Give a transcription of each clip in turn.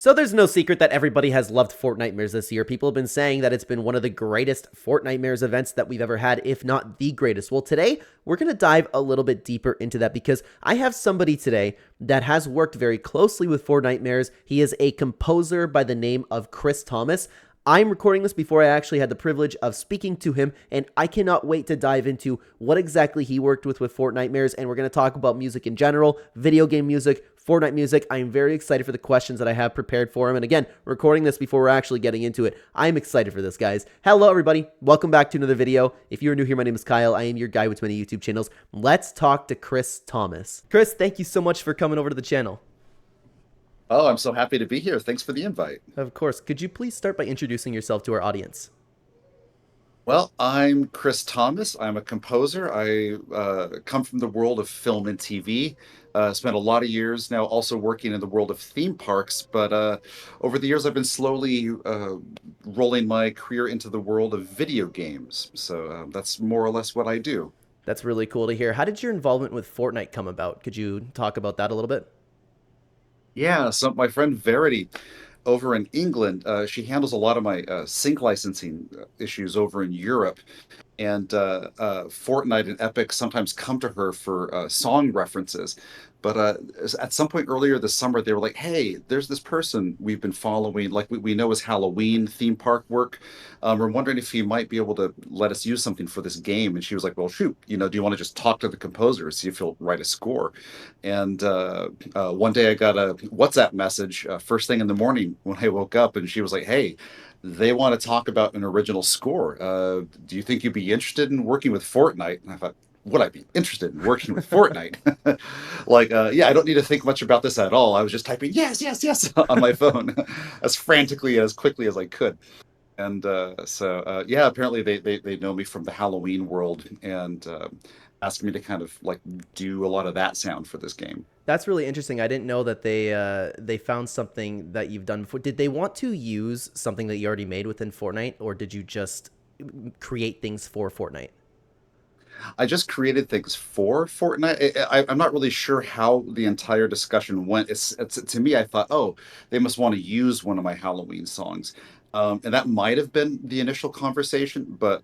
So there's no secret that everybody has loved Fortnitemares this year. People have been saying that it's been one of the greatest Fortnitemares events that we've ever had, if not the greatest. Well, today we're going to dive a little bit deeper into that because I have somebody today that has worked very closely with Fortnitemares. He is a composer by the name of Chris Thomas. I'm recording this before I actually had the privilege of speaking to him, and I cannot wait to dive into what exactly he worked with Fortnitemares, and we're going to talk about music in general, video game music, Fortnite music. I am very excited for the questions that I have prepared for him, and again, recording this before we're actually getting into it. I'm excited for this, guys. Hello, everybody. Welcome back to another video. If you're new here, my name is Kyle. I am your guy with many YouTube channels. Let's talk to Chris Thomas. Chris, thank you so much for coming over to the channel. Oh, I'm so happy to be here. Thanks for the invite. Of course. Could you please start by introducing yourself to our audience? Well, I'm Chris Thomas. I'm a composer. I come from the world of film and TV. Spent a lot of years now also working in the world of theme parks, but over the years I've been slowly rolling my career into the world of video games. So that's more or less what I do. That's really cool to hear. How did your involvement with Fortnite come about? Could you talk about that a little bit? Yeah, so my friend Verity over in England, she handles a lot of my sync licensing issues over in Europe. And Fortnite and Epic sometimes come to her for song references. But at some point earlier this summer, they were like, "Hey, there's this person we've been following, like we know is Halloween theme park work. We're wondering if he might be able to let us use something for this game." And she was like, "Well, shoot, do you want to just talk to the composer, see if he'll write a score?" And one day I got a WhatsApp message first thing in the morning when I woke up, and she was like, "Hey, they want to talk about an original score. Do you think you'd be interested in working with Fortnite?" And I thought, would I be interested in working with Fortnite? Yeah, I don't need to think much about this at all. I was just typing yes, yes, yes on my phone as frantically as quickly as I could. And yeah, apparently they know me from the Halloween world and asked me to kind of like do a lot of that sound for this game. That's really interesting. I didn't know that they found something that you've done before. Did they want to use something that you already made within Fortnite, or did you just create things for Fortnite? I just created things for Fortnite. I'm not really sure how the entire discussion went. It's to me, I thought, oh, they must want to use one of my Halloween songs. And that might have been the initial conversation, but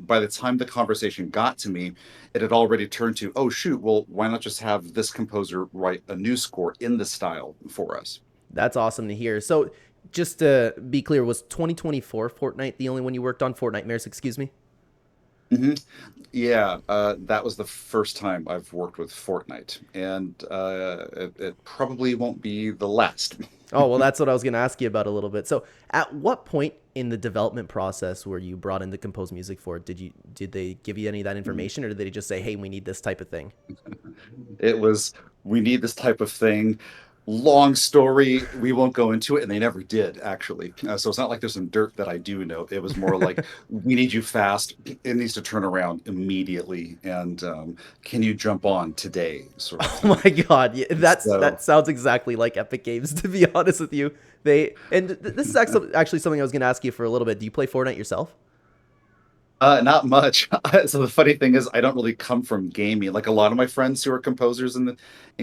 by the time the conversation got to me, it had already turned to, oh, shoot, well, why not just have this composer write a new score in the style for us? That's awesome to hear. So, just to be clear, was 2024 Fortnite the only one you worked on? Fortnitemares, excuse me. hmm Yeah, that was the first time I've worked with Fortnite, and it probably won't be the last. Oh, well, that's what I was going to ask you about a little bit. So, at what point in the development process were you brought in to compose music for it? Did they give you any of that information, or did they just say, "Hey, we need this type of thing"? It was, we need this type of thing. Long story, we won't go into it, and they never did, actually. So it's not like there's some dirt that I do know. It was more like, we need you fast. It needs to turn around immediately, and can you jump on today, sort of Oh thing. my God, yeah, that So sounds exactly like Epic Games. To be honest with you, this is actually something I was going to ask you for a little bit. Do you play Fortnite yourself? Not much. So the funny thing is, I don't really come from gaming. Like a lot of my friends who are composers in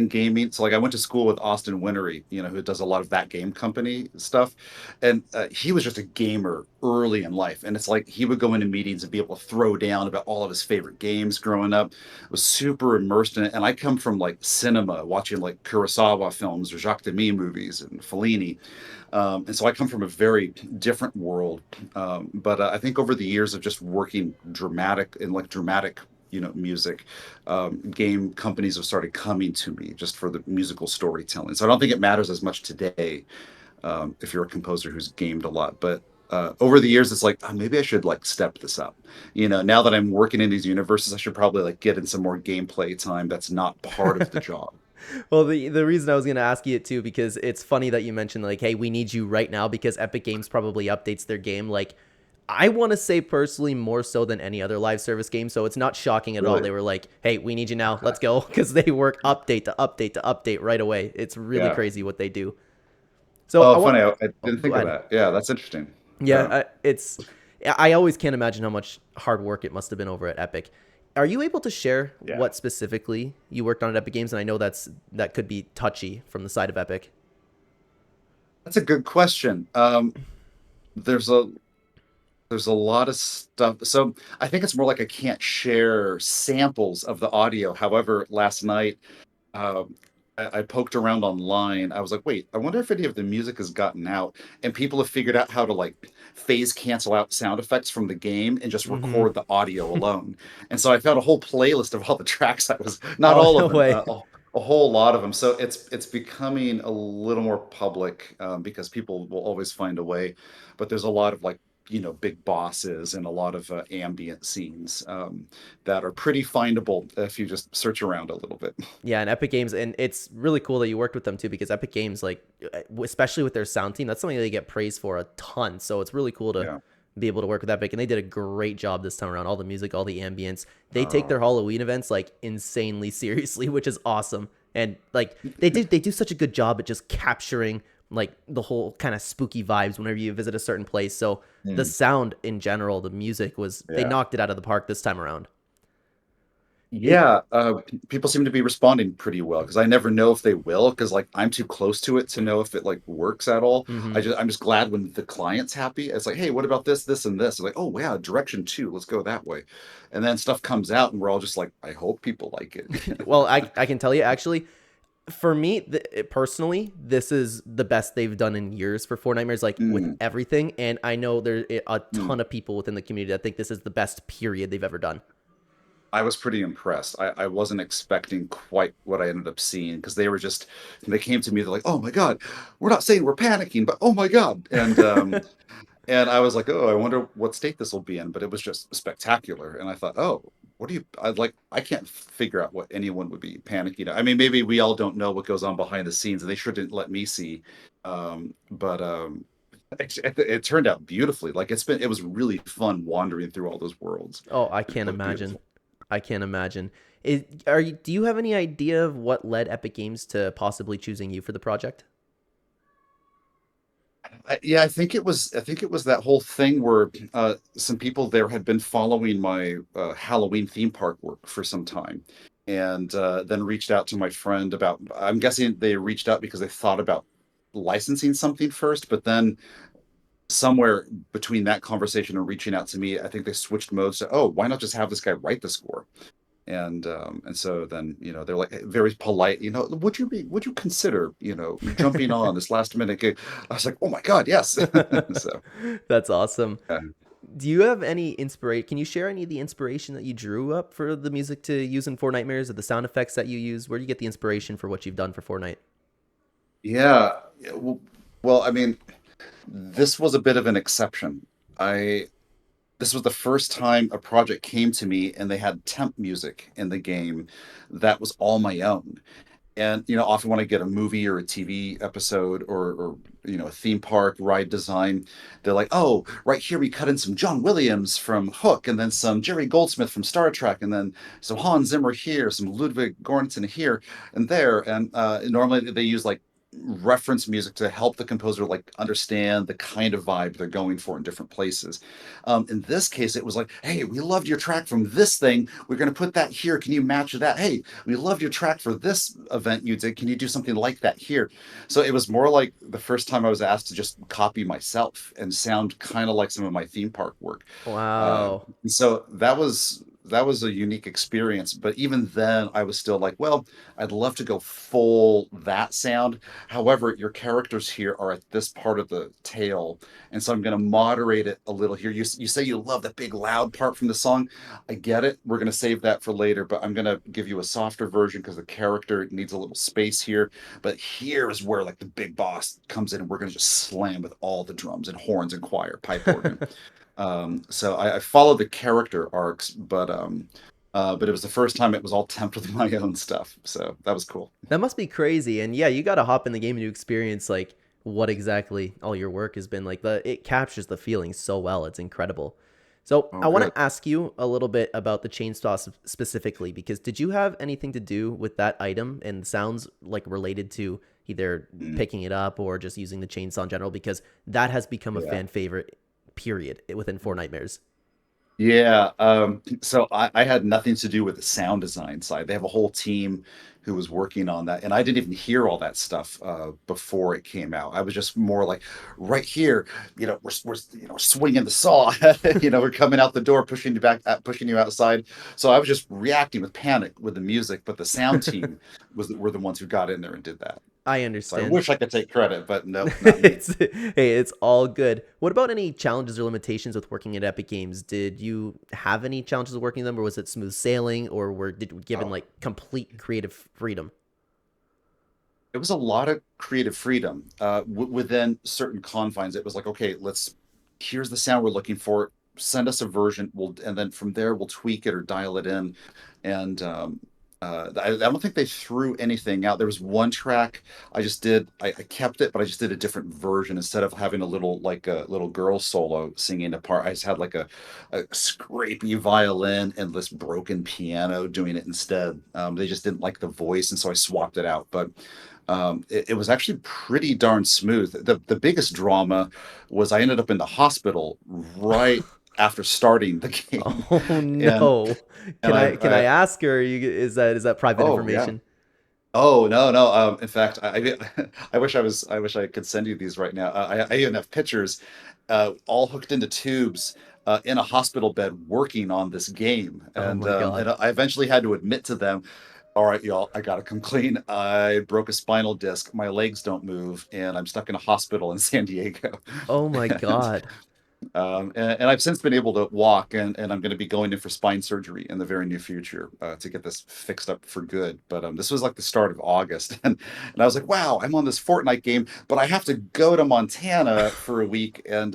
gaming. So like I went to school with Austin Winery, who does a lot of that game company stuff, and he was just a gamer early in life. And it's like he would go into meetings and be able to throw down about all of his favorite games growing up. Was super immersed in it. And I come from like cinema, watching like Kurosawa films or Jacques Demy movies and Fellini. And so I come from a very different world. But I think over the years of just working dramatic, music, game companies have started coming to me just for the musical storytelling. So I don't think it matters as much today if you're a composer who's gamed a lot. But over the years, it's like, oh, maybe I should like step this up. Now that I'm working in these universes, I should probably like get in some more gameplay time that's not part of the job. Well, the reason I was going to ask you it too, because it's funny that you mentioned like, hey, we need you right now, because Epic Games probably updates their game like, I want to say personally more so than any other live service game. So it's not shocking at all. Really? They were like, hey, we need you now. Okay. Let's go. Because they work update to update to update right away. It's really Yeah. crazy what they do. So I Oh, want, funny. I oh, didn't go think of ahead. that. Yeah, that's interesting. Yeah, Yeah. I always can't imagine how much hard work it must have been over at Epic. Are you able to share Yeah. what specifically you worked on at Epic Games? And I know that could be touchy from the side of Epic. That's a good question. There's a there's a lot of stuff. So I think it's more like I can't share samples of the audio. However, last night um, I poked around online. I was like, wait, I wonder if any of the music has gotten out, and people have figured out how to like phase cancel out sound effects from the game and just Mm-hmm. record the audio alone. And so I found a whole playlist of all the tracks. I was not Oh, all no of them, way. a whole lot of them. So it's becoming a little more public because people will always find a way. But there's a lot of like big bosses and a lot of ambient scenes that are pretty findable if you just search around a little bit. Yeah, and Epic Games, and it's really cool that you worked with them too, because Epic Games, like, especially with their sound team, that's something they get praised for a ton. So it's really cool to Yeah. be able to work with Epic, and they did a great job this time around. All the music, all the ambience, they take Uh, their Halloween events like insanely seriously, which is awesome. And like they do such a good job at just capturing like the whole kind of spooky vibes whenever you visit a certain place. So the mm, sound in general, the music they yeah. knocked it out of the park this time around. It, Yeah, people seem to be responding pretty well because I never know if they will because like I'm too close to it to know if it like works at all. mm-hmm. I'm just glad when the client's happy. It's like, hey, what about this, this, and this? It's like, oh yeah, direction two, let's go that way. And then stuff comes out and we're all just like, I hope people like Well, it. I can tell you actually, for me personally, this is the best they've done in years for Fortnitemares, like with Mm, everything. And I know there's a mm. ton of people within the community that think this is the best period they've ever done. I was pretty impressed. I wasn't expecting quite what I ended up seeing because they came to me, they're like, oh my God, we're not saying we're panicking, but oh my God. And I was like, oh, I wonder what state this will be in. But it was just spectacular. And I thought, oh, I can't figure out what anyone would be panicking. I mean, maybe we all don't know what goes on behind the scenes, and they sure didn't let me see. But it turned out beautifully. Like it was really fun wandering through all those worlds. Oh, I It can't looked imagine. beautiful. I can't imagine. Do you have any idea of what led Epic Games to possibly choosing you for the project? Yeah, I think it was that whole thing where some people there had been following my Halloween theme park work for some time, and then reached out to my friend about. I'm guessing they reached out because they thought about licensing something first, but then somewhere between that conversation and reaching out to me, I think they switched modes to, oh, why not just have this guy write the score? And so then they're like very polite, would you consider jumping on this last minute gig? I was like, oh my God, yes. So That's awesome. yeah. Do you have any inspiration? Can you share any of the inspiration that you drew up for the music to use in Fortnitemares, or the sound effects that you use? Where do you get the inspiration for what you've done for Fortnite? Yeah, well, I mean, this was a bit of an exception. I This was the first time a project came to me and they had temp music in the game that was all my own. And often when I get a movie or a TV episode or a theme park ride design, they're like, oh, right here we cut in some John Williams from Hook, and then some Jerry Goldsmith from Star Trek, and then some Hans Zimmer here, some Ludwig Göransson here and there. And normally they use like reference music to help the composer like understand the kind of vibe they're going for in different places. In this case, it was like, hey, we loved your track from this thing, we're going to put that here, can you match that? Hey, we loved your track for this event you did, can you do something like that here? So it was more like the first time I was asked to just copy myself and sound kind of like some of my theme park work. Wow. So that was a unique experience. But even then, I was still like, well, I'd love to go full that sound. However, your characters here are at this part of the tail, and so I'm going to moderate it a little here. You say you love that big loud part from the song. I get it. We're going to save that for later, but I'm going to give you a softer version because the character needs a little space here. But here is where like the big boss comes in, and we're going to just slam with all the drums and horns and choir, pipe organ. So I followed the character arcs, but it was the first time it was all temped with my own stuff. So that was cool. That must be crazy. And yeah, you got to hop in the game and you experience like what exactly all your work has been like. It captures the feeling so well. It's incredible. So Oh, I want good. to ask you a little bit about the chainsaw specifically, because did you have anything to do with that item and sounds like related to either Mm, picking it up or just using the chainsaw in general? Because that has become a yeah. fan favorite period within Four Nightmares. Yeah, so I had nothing to do with the sound design side. They have a whole team who was working on that, and I didn't even hear all that stuff before it came out. I was just more like, right here, we're swinging the saw, we're coming out the door, pushing you back, pushing you outside. So I was just reacting with panic with the music, but the sound team were the ones who got in there and did that. I So I understand. wish I could take credit, but nope, not me. It's hey, it's all good. What about any challenges or limitations with working at Epic Games? Did you have any challenges with working them, or was it smooth sailing, or were did you given Oh. like complete creative freedom? It was a lot of creative freedom within certain confines. It was like, okay, here's the sound we're looking for. Send us a version. And then from there we'll tweak it or dial it in. And I don't think they threw anything out. There was one track I kept it, but I just did a different version instead of having a little girl solo singing a part. I just had like a scrapey violin and this broken piano doing it instead. They just didn't like the voice, and so I swapped it out. But it was actually pretty darn smooth. The biggest drama was I ended up in the hospital right after starting the game, Oh and no. and Can I ask, or is that private oh yeah. information? Oh no, no. In fact, I wish I could send you these right now. I even have pictures, all hooked into tubes, in a hospital bed working on this game, Oh my and god. I eventually had to admit to them, all right, y'all, I gotta come clean. I broke a spinal disc, my legs don't move, and I'm stuck in a hospital in San Diego. Oh my And god. and I've since been able to walk, and I'm going to be going in for spine surgery in the very near future to get this fixed up for good. But this was like the start of August, and I was like, wow, I'm on this Fortnite game, but I have to go to Montana for a week and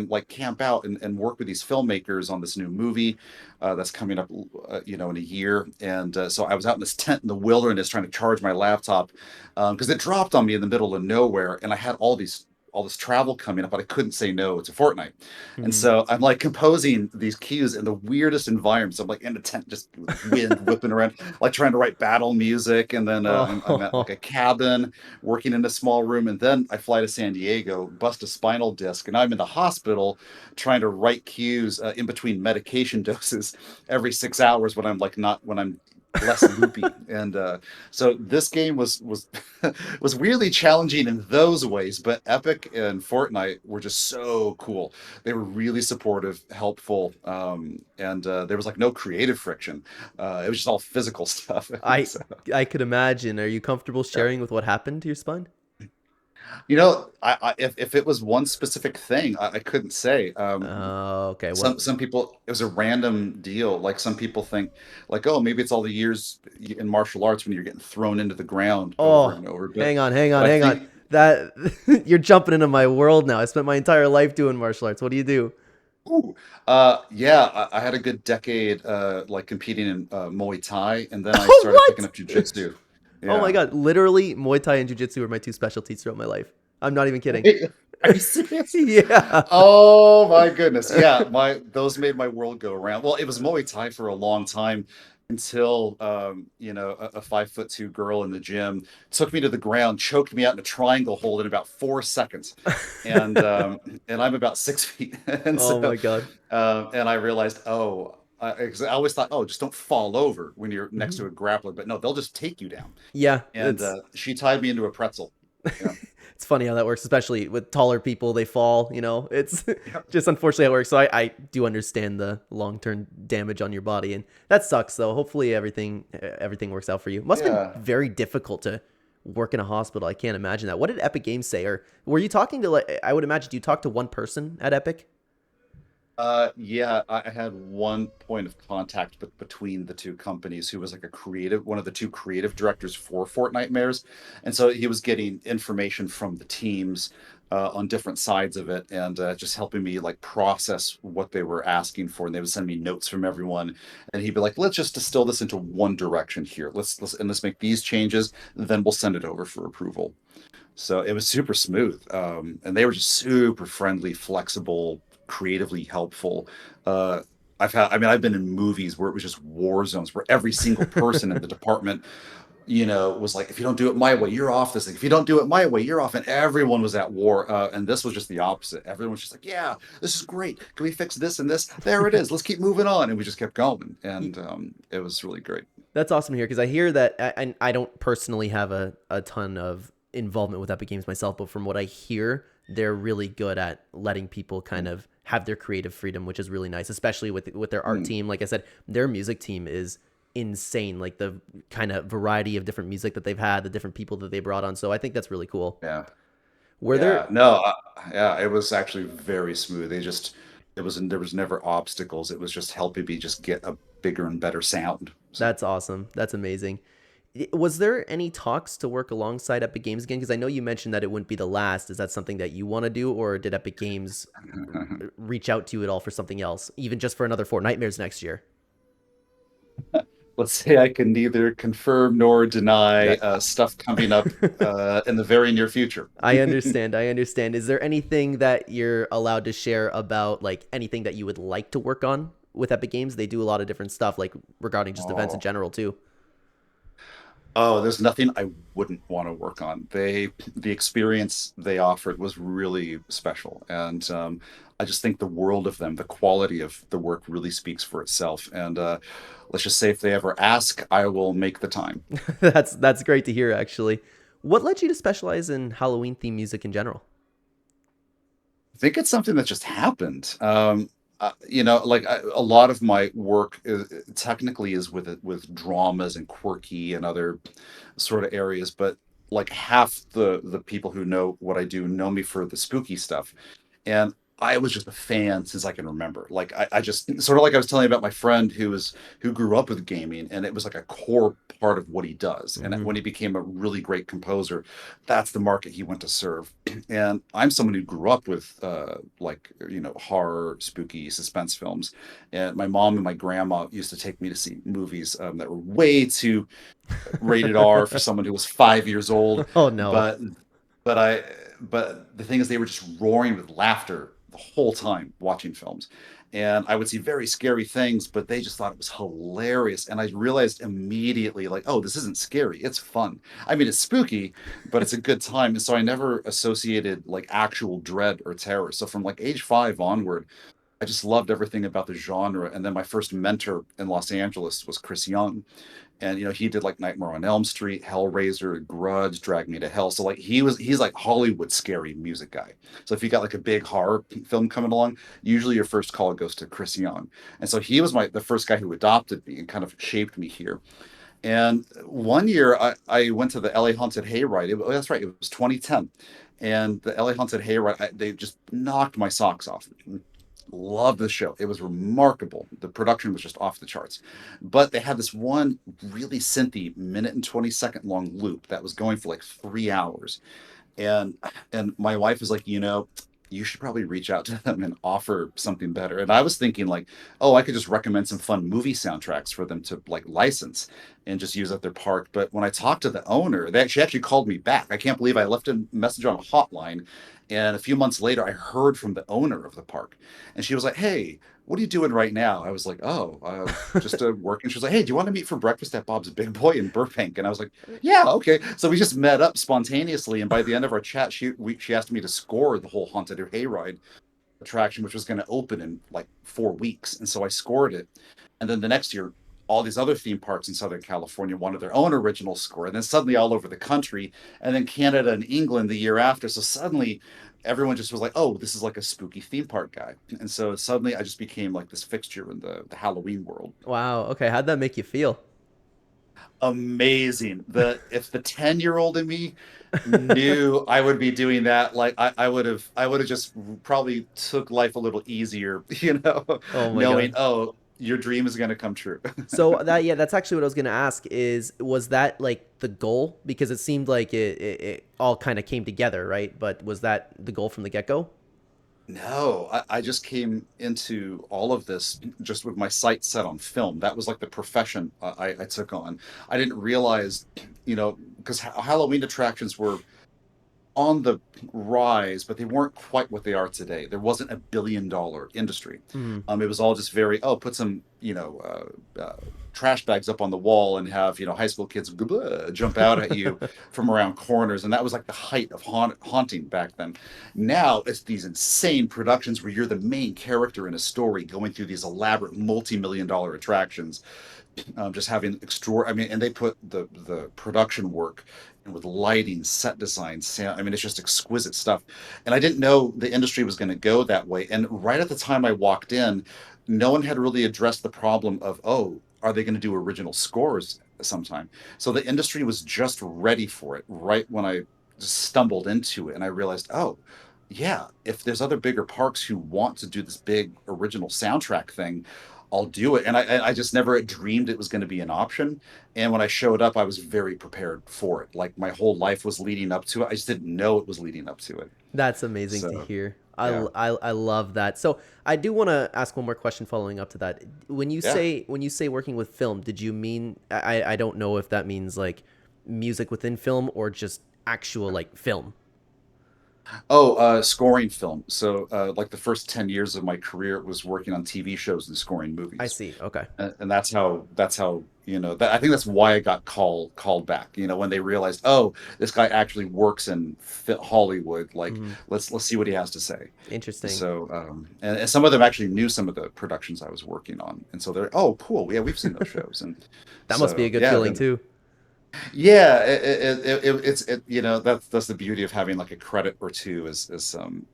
like camp out and work with these filmmakers on this new movie that's coming up, in a year. And so I was out in this tent in the wilderness trying to charge my laptop because it dropped on me in the middle of nowhere, and I had all this travel coming up, but I couldn't say no to Fortnite. And Mhm. so I'm like composing these cues in the weirdest environments. I'm like in a tent, just with wind whipping around, like trying to write battle music. And then I'm at like Oh. a cabin working in a small room. And then I fly to San Diego, bust a spinal disc, and I'm in the hospital trying to write cues in between medication doses every 6 hours when I'm like not, when I'm less loopy. And so this game was was weirdly challenging in those ways, but Epic and Fortnite were just so cool. They were really supportive, helpful, and there was like no creative friction. It was just all physical stuff. I So, I could imagine. Are you comfortable yeah. sharing with what happened to your spine? If it was one specific thing, I couldn't say. Okay. Some people, it was a random deal. Like some people think, like, oh, maybe it's all the years in martial arts when you're getting thrown into the ground over Oh, and over. hang on, hang But on, I hang on. think, That you're jumping into my world now. I spent my entire life doing martial arts. What do you do? ooh, yeah, I had a good decade, like competing in Muay Thai, and then I started picking What? up jujitsu. Oh my Yeah. god! Literally, Muay Thai and Jiu Jitsu were my two specialties throughout my life. I'm not even kidding. Wait, are you serious? Yeah. Oh my goodness. Yeah, my those made my world go around. Well, it was Muay Thai for a long time until a 5'2" girl in the gym took me to the ground, choked me out in a triangle hold in about 4 seconds. And and I'm about 6 feet. And Oh so my god. and I realized, oh, 'cause I always thought, oh, just don't fall over when you're next to Mhm. a grappler, but no, they'll just take you down. Yeah, And it's she tied me into a pretzel. Yeah. it's funny how that works, especially with taller people. They fall. It's Yeah. just unfortunately how it works. So I do understand the long term damage on your body, and that sucks. Though hopefully everything works out for you. Must have been Yeah. very difficult to work in a hospital. I can't imagine that. What did Epic Games say, or were you talking to like? I would imagine. Do you talk to one person at Epic? Yeah, I had one point of contact between the two companies who was like one of the two creative directors for Fortnitemares. And so he was getting information from the teams on different sides of it and just helping me like process what they were asking for. And they would send me notes from everyone. And he'd be like, let's just distill this into one direction here. Let's make these changes, then we'll send it over for approval. So it was super smooth. And they were just super friendly, flexible, creatively helpful. Uh, I mean, I've been in movies where it was just war zones, where every single person in the department was like, if you don't do it my way, you're off this thing. If you don't do it my way, you're off. And everyone was at war. And this was just the opposite. Everyone was just like, yeah, this is great. Can we fix this and this? There it is. Let's keep moving on. And we just kept going. And it was really great. That's awesome to hear because I hear that, and I don't personally have a ton of involvement with Epic Games myself, but from what I hear, they're really good at letting people kind of have their creative freedom, which is really nice, especially with their art Mm, team. Like I said, their music team is insane. Like the kind of variety of different music that they've had, the different people that they brought on. So I think that's really cool. yeah. Were there Yeah. No, yeah, it was actually very smooth. There was never obstacles. It was just helping me just get a bigger and better sound. So. That's awesome. That's amazing. Was there any talks to work alongside Epic Games again? Because I know you mentioned that it wouldn't be the last. Is that something that you want to do, or did Epic Games reach out to you at all for something else, even just for another Fortnitemares next year? Let's say I can neither confirm nor deny That stuff coming up in the very near future. I understand. I understand. Is there anything that you're allowed to share about, like anything that you would like to work on with Epic Games? They do a lot of different stuff, like regarding just events in Oh, general too. oh, there's nothing I wouldn't want to work on. The experience they offered was really special, and I just think the world of them, the quality of the work really speaks for itself. And let's just say if they ever ask, I will make the time. That's great to hear. Actually, what led you to specialize in Halloween theme music in general? I think it's something that just happened. Like a lot of my work technically is with dramas and quirky and other sort of areas, but like half the people who know what I do know me for the spooky stuff. And I was just a fan since I can remember. Like I just sort of like I was telling you about my friend who grew up with gaming, and it was like a core part of what he does. And Hmm. when he became a really great composer, that's the market he went to serve. And I'm someone who grew up with like horror, spooky suspense films. And my mom and my grandma used to take me to see movies that were way too rated R for someone who was 5 years old. Oh no. But but I but the thing is they were just roaring with laughter the whole time watching films. And I would see very scary things, but they just thought it was hilarious. And I realized immediately, like, oh, this isn't scary. It's fun. I mean, it's spooky, but it's a good time. And so I never associated like actual dread or terror. So from like age 5 onward, I just loved everything about the genre. And then my first mentor in Los Angeles was Chris Young, and he did like Nightmare on Elm Street, Hellraiser, Grudge, Drag Me to Hell. So like he's like Hollywood scary music guy. So if you got like a big horror film coming along, usually your first call goes to Chris Young. And so he was the first guy who adopted me and kind of shaped me here. And one year I went to the LA Haunted Hayride. That's right, it was 2010. And the LA Haunted Hayride, they just knocked my socks off. Loved the show. It was remarkable. The production was just off the charts. But they had this one really synthy minute and 20-second long loop that was going for like 3 hours. And my wife is like, you should probably reach out to them and offer something better. And I was thinking like, oh, I could just recommend some fun movie soundtracks for them to like license and just use at their park. But when I talked to the owner, she actually called me back. I can't believe I left a message on a hotline. And a few months later, I heard from the owner of the park, and she was like, "Hey, what are you doing right now?" I was like, "Oh, just working." She was like, "Hey, do you want to meet for breakfast at Bob's Big Boy in Burbank?" And I was like, "Yeah, okay." So we just met up spontaneously, and by the end of our chat, she asked me to score the whole Haunted Hayride attraction, which was going to open in like 4 weeks, and so I scored it. And then the next year, all these other theme parks in Southern California wanted their own original score, and then suddenly all over the country, and then Canada and England the year after. So suddenly everyone just was like, "Oh, this is like a spooky theme park guy," and so suddenly I just became like this fixture in the Halloween world. Wow. Okay. How'd that make you feel? Amazing. The If the 10-year-old in me knew I would be doing that, like I would have just probably took life a little easier, Oh my knowing, god. oh, your dream is going to come true. So that yeah, that's actually what I was gonna ask. Is was that like the goal? Because it seemed like it all kind of came together, right? But was that the goal from the get go? No, I just came into all of this just with my sights set on film. That was like the profession I took on. I didn't realize, because Halloween attractions were on the rise, but they weren't quite what they are today. There wasn't $1 billion industry. Mm-hmm. It was all just very, oh, put some, trash bags up on the wall and have, high school kids jump out at you from around corners. And that was like the height of haunting back then. Now it's these insane productions where you're the main character in a story going through these elaborate multi-million dollar attractions, just having extra. I mean, and they put the production work and with lighting, set design, sound. I mean, it's just exquisite stuff. And I didn't know the industry was going to go that way. And right at the time I walked in, no one had really addressed the problem of, oh, are they going to do original scores sometime? So the industry was just ready for it right when I stumbled into it, and I realized, oh. Yeah, if there's other bigger parks who want to do this big original soundtrack thing, I'll do it. And I just never dreamed it was going to be an option. And when I showed up, I was very prepared for it. Like my whole life was leading up to it. I just didn't know it was leading up to it. That's amazing to So, hear. yeah, I love that. So I do want to ask one more question following up to that. yeah. When you say working with film, did you mean I don't know if that means like music within film or just actual like film. Oh, scoring film. So, like the first 10 years of my career was working on TV shows and scoring I movies. see. Okay. And that's how that I think that's why I got called back. When they realized, oh, this guy actually works in Hollywood. Like, Hmm. let's see what he has to say. Interesting. So, and some of them actually knew some of the productions I was working on, and so they're, oh, cool, yeah, we've seen those shows. And That must be a so good yeah, feeling too. yeah, that's the beauty of having like a credit or two, is some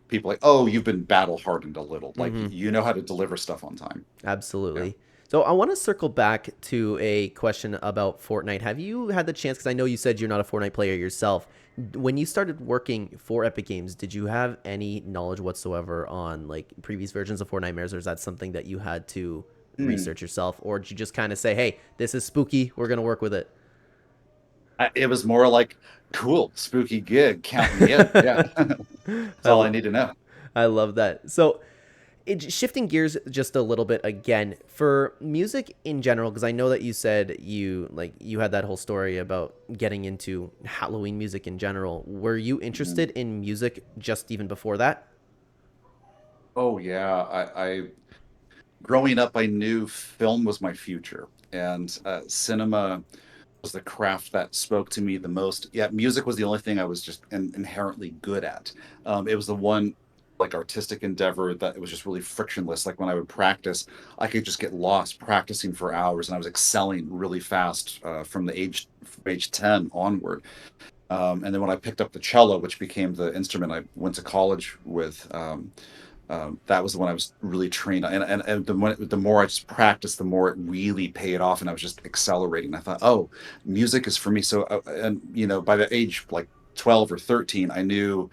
people like, oh, you've been battle hardened a little, like Hmm. you know how to deliver stuff on time. Yeah. Absolutely. So I want to circle back to a question about Fortnite. Have you had the chance? Because I know you said you're not a Fortnite player yourself. When you started working for Epic Games, did you have any knowledge whatsoever on like previous versions of Fortnitemares, or is that something that you had to Hmm. research yourself, or did you just kind of say, "Hey, this is spooky. We're gonna work with it"? It was more like, cool, spooky gig, count me in. Yeah, that's I, all I lo- need to know. I love that. So shifting gears just a little bit again for music in general, because I know that you said you had that whole story about getting into Halloween music in general. Were you Mhm. interested in music just even before that? Oh yeah, I growing up, I knew film was my future, and cinema was the craft that spoke to me the most. Yeah, music was the only thing I was just inherently good at. It was the one like artistic endeavor that it was just really frictionless. Like when I would practice, I could just get lost practicing for hours, and I was excelling really fast from the age 10 onward. And then when I picked up the cello, which became the instrument I went to college with, that was the one I was really trained on. And the more I just practiced, the more it really paid off, and I was just accelerating. I thought, oh, music is for me. So, and by the age like 12 or 13, I knew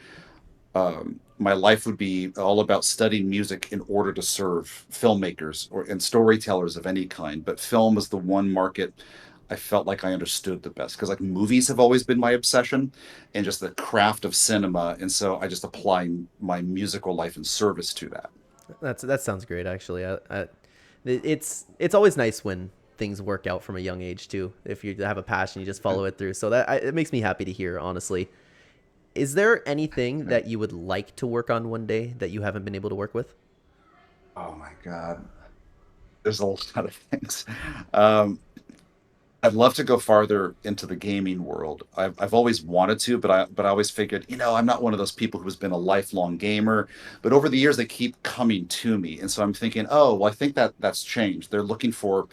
my life would be all about studying music in order to serve filmmakers and storytellers of any kind. But film was the one market I felt like I understood the best, because like movies have always been my obsession and just the craft of cinema. And so I just apply my musical life in service to that. That sounds great, actually. It's always nice when things work out from a young age too. If you have a passion, you just Yeah. follow it through. So it makes me happy to hear, honestly. Is there anything Yeah. that you would like to work on one day that you haven't been able to work with? Oh my God. There's a lot of things. Um, I'd love to go farther into the gaming world. I've always wanted to, but I always figured, I'm not one of those people who's been a lifelong gamer. But over the years, they keep coming to me, and so I'm thinking, oh, well, I think that's changed. They're looking for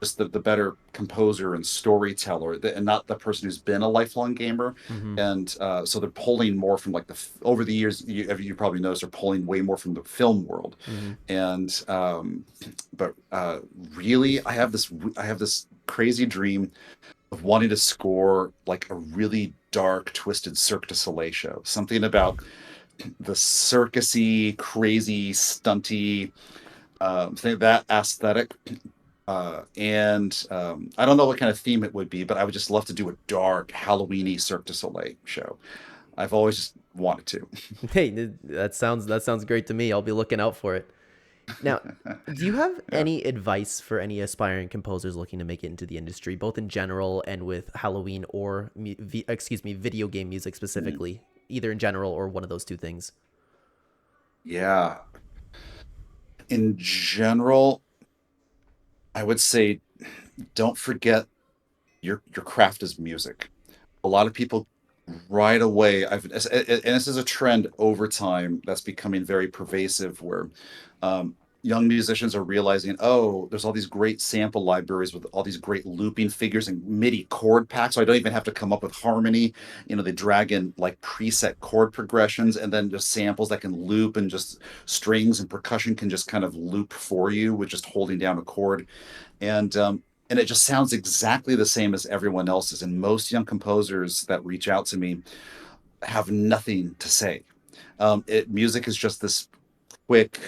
just the better composer and storyteller, and not the person who's been a lifelong gamer. Mm-hmm. And so they're pulling more from like over the years. You probably noticed they're pulling way more from the film world. Mm-hmm. And but really, I have this crazy dream of wanting to score like a really dark, twisted Cirque du Soleil show. Something about the circusy, crazy, stunty that aesthetic. And I don't know what kind of theme it would be, but I would just love to do a dark Halloweeny Cirque du Soleil show. I've always just wanted to. Hey, that sounds great to me. I'll be looking out for it. Now, do you have Yeah. any advice for any aspiring composers looking to make it into the industry, both in general and with Halloween or, excuse me, video game music Mm. specifically, either in general or one of those two things? Yeah. In general, I would say don't forget your craft is music. A lot of people right away, and this is a trend over time that's becoming very pervasive where um, young musicians are realizing, oh, there's all these great sample libraries with all these great looping figures and MIDI chord packs, so I don't even have to come up with harmony. They drag in like preset chord progressions and then just samples that can loop, and just strings and percussion can just kind of loop for you with just holding down a chord. And um, and it just sounds exactly the same as everyone else's. And most young composers that reach out to me have nothing to say. Music is just this quick,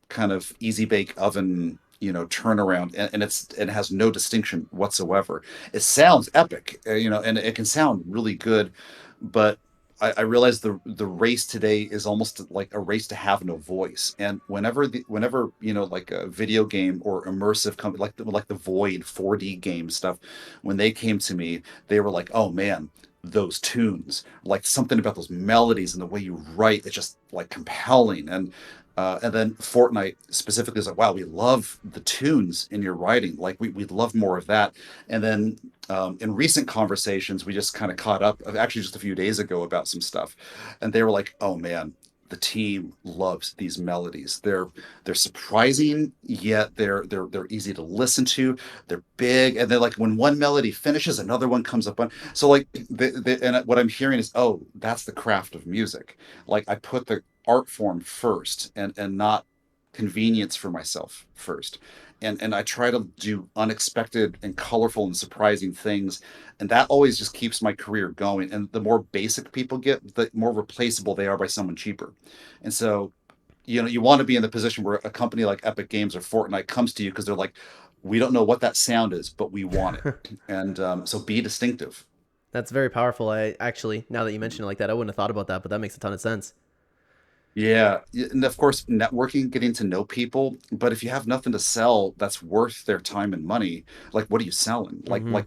kind of easy bake oven, turnaround, and it has no distinction whatsoever. It sounds epic, and it can sound really good, but I realize the race today is almost like a race to have no voice. And whenever like a video game or immersive company like the Void 4D game stuff, when they came to me, they were like, "Oh man, those tunes, like something about those melodies and the way you write, it's just like compelling." And then Fortnite specifically is like, wow, we love the tunes in your writing. Like we'd love more of that. And then in recent conversations, we just kind of caught up, actually just a few days ago, about some stuff, and they were like, "Oh man, the team loves these melodies. They're surprising, yet they're easy to listen to. They're big, and they're like when one melody finishes, another one comes up on. So like, and what I'm hearing is, oh, that's the craft of music. Like I put the art form first, and not convenience for myself first, and I try to do unexpected and colorful and surprising things, and that always just keeps my career going. And the more basic people get, the more replaceable they are by someone cheaper. And so, you want to be in the position where a company like Epic Games or Fortnite comes to you because they're like, we don't know what that sound is, but we want it. And so be distinctive. That's very powerful. I actually, now that you mention it like that, I wouldn't have thought about that, but that makes a ton of sense. Yeah, and of course, networking, getting to know people. But if you have nothing to sell that's worth their time and money, like what are you selling? Mm-hmm.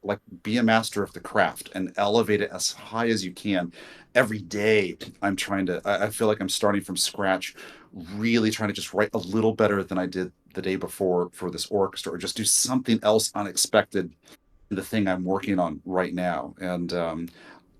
Like be a master of the craft and elevate it as high as you can. Every day, I'm trying to. I feel like I'm starting from scratch, really trying to just write a little better than I did the day before for this orchestra, or just do something else unexpected in the thing I'm working on right now. And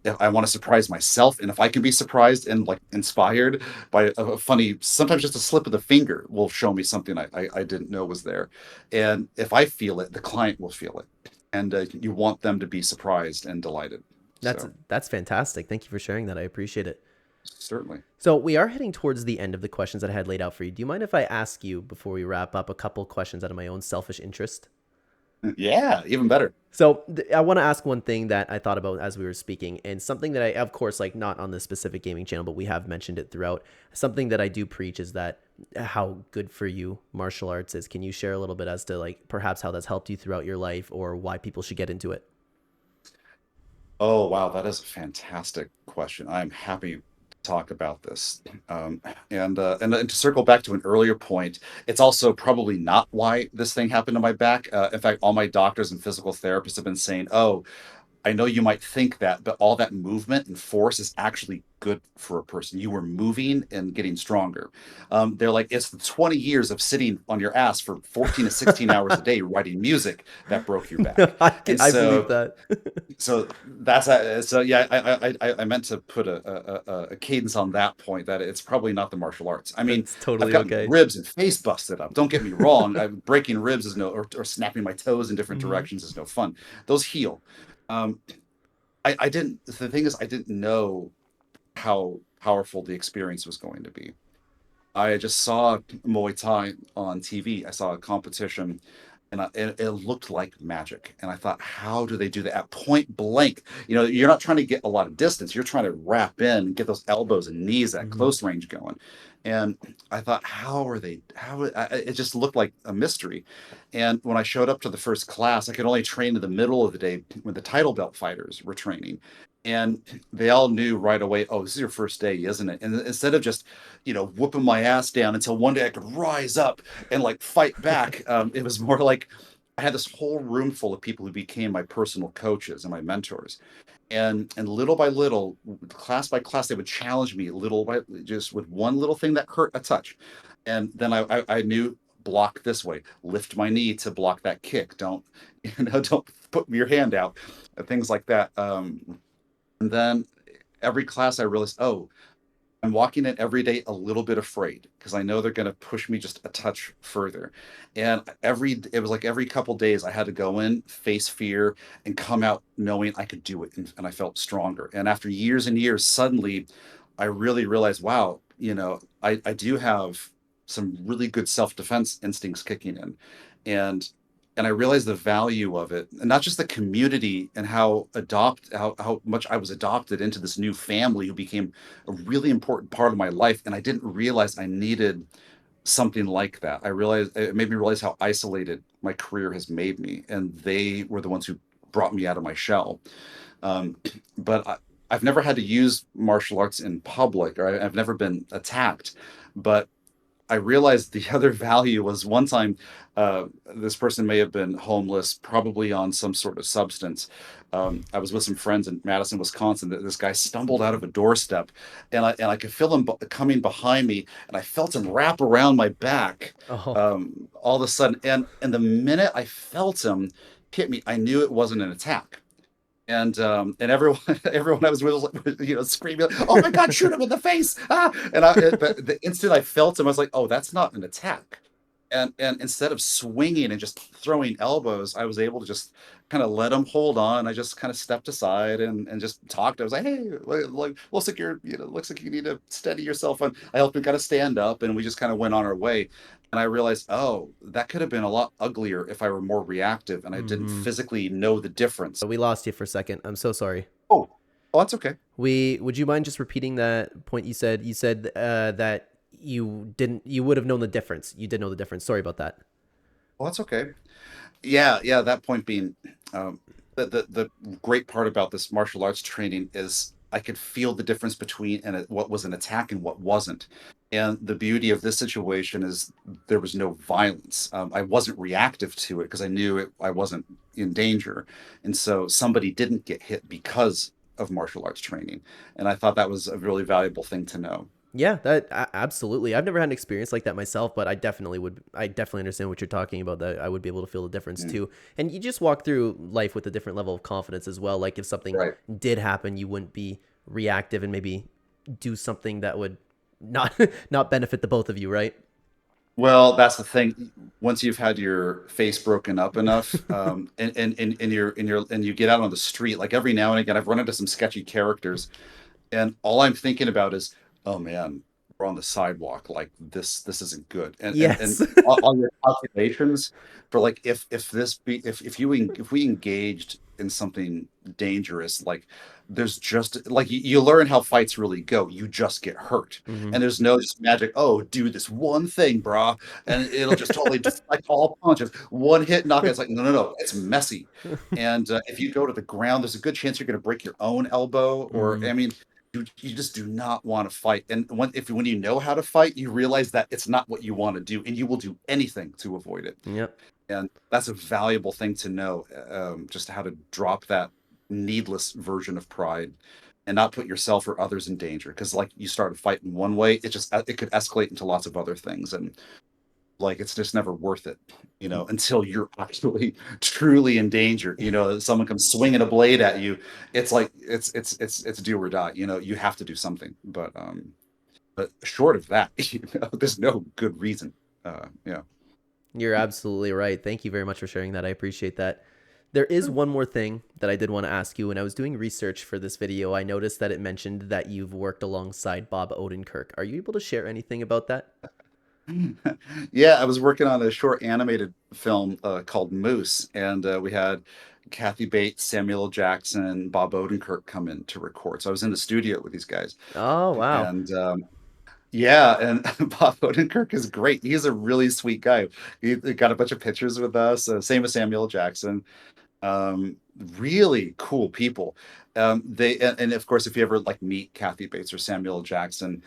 if I want to surprise myself, and if I can be surprised and like inspired by a funny, sometimes just a slip of the finger will show me something I didn't know was there. And if I feel it, the client will feel it, and you want them to be surprised and delighted. That's So that's fantastic. Thank you for sharing that. I appreciate it. certainly. So we are heading towards the end of the questions that I had laid out for you. Do you mind if I ask you before we wrap up a couple questions out of my own selfish interest? Yeah, even better. So I want to ask one thing that I thought about as we were speaking, and something that I, of course, like not on this specific gaming channel, but we have mentioned it throughout. Something that I do preach is that how good for you martial arts is. Can you share a little bit as to like perhaps how that's helped you throughout your life or why people should get into it? Oh, wow, that is a fantastic question. I'm happy to talk about this. Um, and to circle back to an earlier point, it's also probably not why this thing happened to my back. In fact, all my doctors and physical therapists have been saying, "Oh, I know you might think that, but all that movement and force is actually good for a person. You were moving and getting stronger." They're like, it's the 20 years of sitting on your ass for 14 to 16 hours a day writing music that broke your back. And I believe so that. so yeah, I meant to put a cadence on that point, that it's probably not the martial arts. I mean, That's I've totally gotten okay. ribs and face busted up. Don't get me wrong. Breaking ribs is no, or snapping my toes in different Mm-hmm. directions is no fun. Those heal. Um, I didn't. The thing is, I didn't know how powerful the experience was going to be. I just saw Muay Thai on TV. I saw a competition, and it looked like magic. And I thought, how do they do that at point blank? You're not trying to get a lot of distance. You're trying to wrap in and get those elbows and knees at Mm-hmm. close range going. And I thought, how are they? It just looked like a mystery. And when I showed up to the first class, I could only train in the middle of the day when the title belt fighters were training. And they all knew right away, oh, this is your first day, isn't it? And instead of just, whooping my ass down until one day I could rise up and like fight back, it was more like I had this whole room full of people who became my personal coaches and my mentors. And little by little, class by class, they would challenge me little by just with one little thing that hurt a touch. And then I knew, block this way, lift my knee to block that kick. Don't, don't put your hand out, things like that. And then every class I realized, oh, I'm walking in every day a little bit afraid because I know they're going to push me just a touch further. And it was like every couple days I had to go in, face fear, and come out knowing I could do it. And I felt stronger. And after years and years, suddenly I really realized, wow, I do have some really good self-defense instincts kicking in. And and I realized the value of it, and not just the community and how much I was adopted into this new family who became a really important part of my life. And I didn't realize I needed something like that. I realized it made me realize how isolated my career has made me, and they were the ones who brought me out of my shell. Um, but I've never had to use martial arts in public, or I've never been attacked. But I realized the other value was one time, this person may have been homeless, probably on some sort of substance. I was with some friends in Madison, Wisconsin. This guy stumbled out of a doorstep, and I could feel him coming behind me, and I felt him wrap around my back, Oh. all of a sudden. And the minute I felt him hit me, I knew it wasn't an attack. And everyone everyone I was with was like, screaming, "Oh my God, shoot him in the face!" But the instant I felt him, I was like, "Oh, that's not an attack." And instead of swinging and just throwing elbows, I was able to just kind of let him hold on. I just kind of stepped aside and just talked. I was like, "Hey, like looks like you need to steady yourself." And I helped him kind of stand up, and we just kind of went on our way. And I realized, oh, that could have been a lot uglier if I were more reactive and I didn't Hmm. physically know the difference. We lost you for a second. I'm so sorry. Oh, oh, that's okay. We would you mind just repeating that point you said? You said that you would have known the difference. You did know the difference. Sorry about that. Oh, that's okay. Yeah, yeah. That point being, um, the great part about this martial arts training is I could feel the difference between what was an attack and what wasn't. And the beauty of this situation is there was no violence. I wasn't reactive to it because I knew I wasn't in danger, and so somebody didn't get hit because of martial arts training. And I thought that was a really valuable thing to know. Yeah, absolutely. I've never had an experience like that myself, but I definitely would. I definitely understand what you're talking about. That I would be able to feel the difference Mm, too. And you just walk through life with a different level of confidence as well. Like if something right. did happen, you wouldn't be reactive and maybe do something that would not not benefit the both of you, right? Well, that's the thing. Once you've had your face broken up enough, and you get out on the street, like every now and again, I've run into some sketchy characters, and all I'm thinking about is, oh man, we're on the sidewalk. Like this isn't good. And Yes. all your calculations for like if this be if we engaged in something dangerous, like there's just like you learn how fights really go. You just get hurt, Hmm. and there's no just magic. Oh, do this one thing, brah, and it'll just totally deflect all punches. One hit knockout. It's like no, no, no. It's messy. And if you go to the ground, there's a good chance you're going to break your own elbow, or Hmm. I mean, you just do not want to fight. And when you know how to fight, you realize that it's not what you want to do, and you will do anything to avoid it. Yep. And that's a valuable thing to know, just how to drop that needless version of pride and not put yourself or others in danger. Because like you start a fight in one way, it could escalate into lots of other things, and like it's just never worth it, until you're actually truly in danger. Someone comes swinging a blade at you, it's like it's do or die. You have to do something. But short of that, there's no good reason. Yeah. You're absolutely right. Thank you very much for sharing that. I appreciate that. There is one more thing that I did want to ask you. When I was doing research for this video, I noticed that it mentioned that you've worked alongside Bob Odenkirk. Are you able to share anything about that? Yeah, I was working on a short animated film called Moose, and we had Kathy Bates, Samuel L. Jackson, Bob Odenkirk come in to record. So I was in the studio with these guys, Oh, wow. and yeah, and Bob Odenkirk is great. He's a really sweet guy. He got a bunch of pictures with us. Same as Samuel L. Jackson. Really cool people. And of course, if you ever like meet Kathy Bates or Samuel L. Jackson,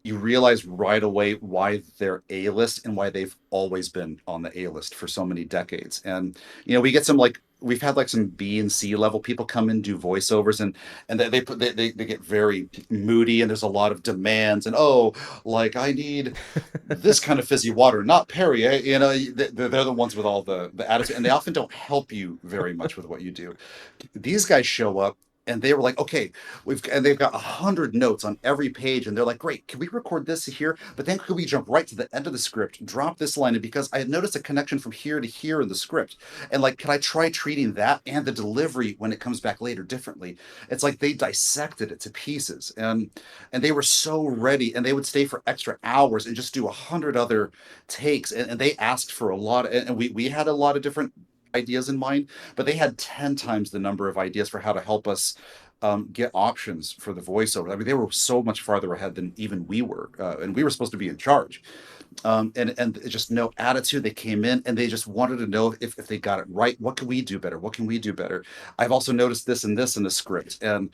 you realize right away why they're A-list and why they've always been on the A-list for so many decades. And we get some like we've had like some B and C level people come in do voiceovers, and they get very moody, and there's a lot of demands, and like I need this kind of fizzy water, not Perrier. They're the ones with all the attitude, and they often don't help you very much with what you do. These guys show up, and they were like, okay, they've got 100 notes on every page, and they're like, great, can we record this here? But then could we jump right to the end of the script, drop this line, and because I had noticed a connection from here to here in the script, and like, can I try treating that and the delivery when it comes back later differently? It's like they dissected it to pieces, and they were so ready, and they would stay for extra hours and just do 100 other takes, and they asked for a lot, and we had a lot of different ideas in mind, but they had 10 times the number of ideas for how to help us get options for the voiceover. I mean, they were so much farther ahead than even we were, and we were supposed to be in charge. And just no attitude. They came in and they just wanted to know if they got it right. What can we do better? What can we do better? I've also noticed this and this in the script, and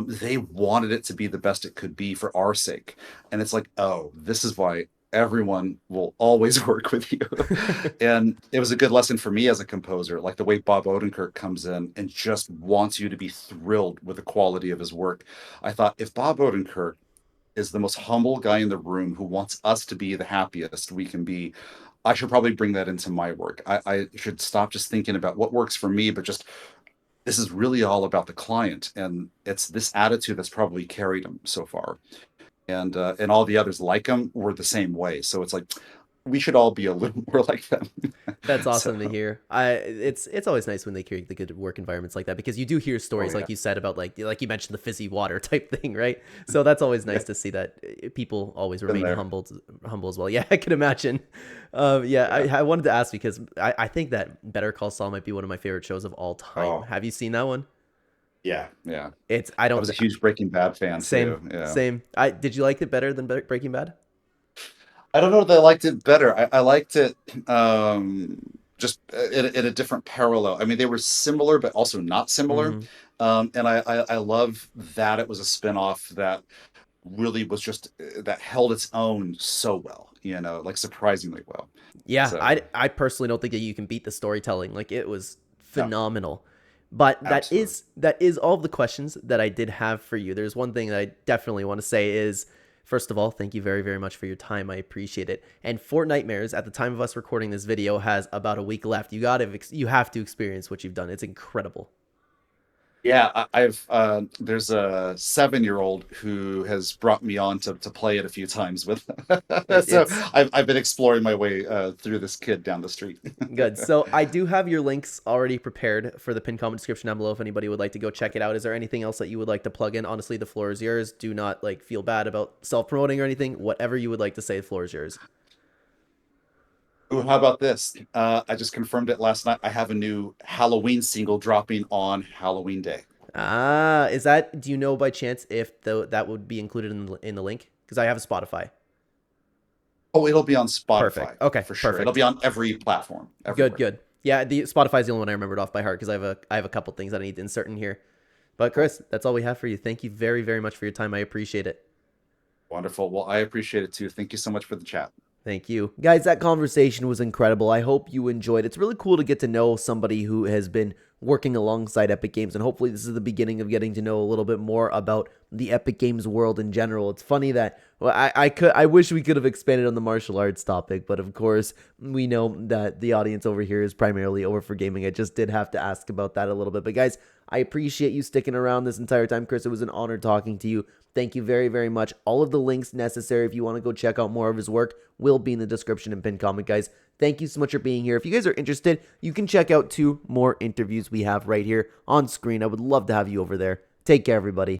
they wanted it to be the best it could be for our sake. And it's like, oh, this is why everyone will always work with you. And it was a good lesson for me as a composer, like the way Bob Odenkirk comes in and just wants you to be thrilled with the quality of his work. I thought, if Bob Odenkirk is the most humble guy in the room who wants us to be the happiest we can be, I should probably bring that into my work. I should stop just thinking about what works for me, but just this is really all about the client. And it's this attitude that's probably carried him so far. And all the others like him were the same way. So it's like we should all be a little more like them. That's So, awesome to hear. It's always nice when they create the good work environments like that, because you do hear oh stories yeah, like you said about like you mentioned the fizzy water type thing, right? So that's always yeah, nice to see that people always been remain there, humble as well. Yeah, I can imagine. Yeah, yeah. I wanted to ask because I think that Better Call Saul might be one of my favorite shows of all time. Oh Have you seen that one? yeah, yeah. It's I I don't was a huge Breaking Bad fan same too. Yeah. same. I did you like it better than Breaking Bad? I don't know that I liked it better. I liked it just in a different parallel. I mean, they were similar, but also not similar. Hmm. And I love that it was a spinoff that really was just that held its own so well, like surprisingly well. Yeah, So, I personally don't think that you can beat the storytelling. Like it was no, phenomenal. But absolutely. that is all of the questions that I did have for you. There's one thing that I definitely want to say is, first of all, thank you very, very much for your time. I appreciate it. And Fortnitemares, at the time of us recording this video, has about a week left. You have to experience what you've done. It's incredible. Yeah, I've there's a 7-year-old who has brought me on to play it a few times with. So It's I've been exploring my way through this kid down the street. good. So I do have your links already prepared for the pinned comment description down below if anybody would like to go check it out. Is there anything else that you would like to plug in? Honestly, the floor is yours. Do not like feel bad about self-promoting or anything. Whatever you would like to say, the floor is yours. Ooh, how about this? I just confirmed it last night. I have a new Halloween single dropping on Halloween Day. Ah, is that? Do you know by chance if that would be included in the link? Because I have a Spotify. Oh, it'll be on Spotify Perfect. Okay, for sure. It'll perfect. be on every platform, Good, everywhere. good. Yeah, the Spotify is the only one I remembered off by heart because I have a couple things that I need to insert in here. But Cool. Chris, that's all we have for you. Thank you very, very much for your time. I appreciate it. Wonderful. Well, I appreciate it too. Thank you so much for the chat. Thank you. Guys, that conversation was incredible. I hope you enjoyed. It's really cool to get to know somebody who has been working alongside Epic Games, and hopefully this is the beginning of getting to know a little bit more about the Epic Games world in general. It's funny that I wish we could have expanded on the martial arts topic, but of course, we know that the audience over here is primarily over for gaming. I just did have to ask about that a little bit. But guys, I appreciate you sticking around this entire time. Chris, it was an honor talking to you. Thank you very, very much. All of the links necessary if you want to go check out more of his work will be in the description and pinned comment, guys. Thank you so much for being here. If you guys are interested, you can check out 2 more interviews we have right here on screen. I would love to have you over there. Take care, everybody.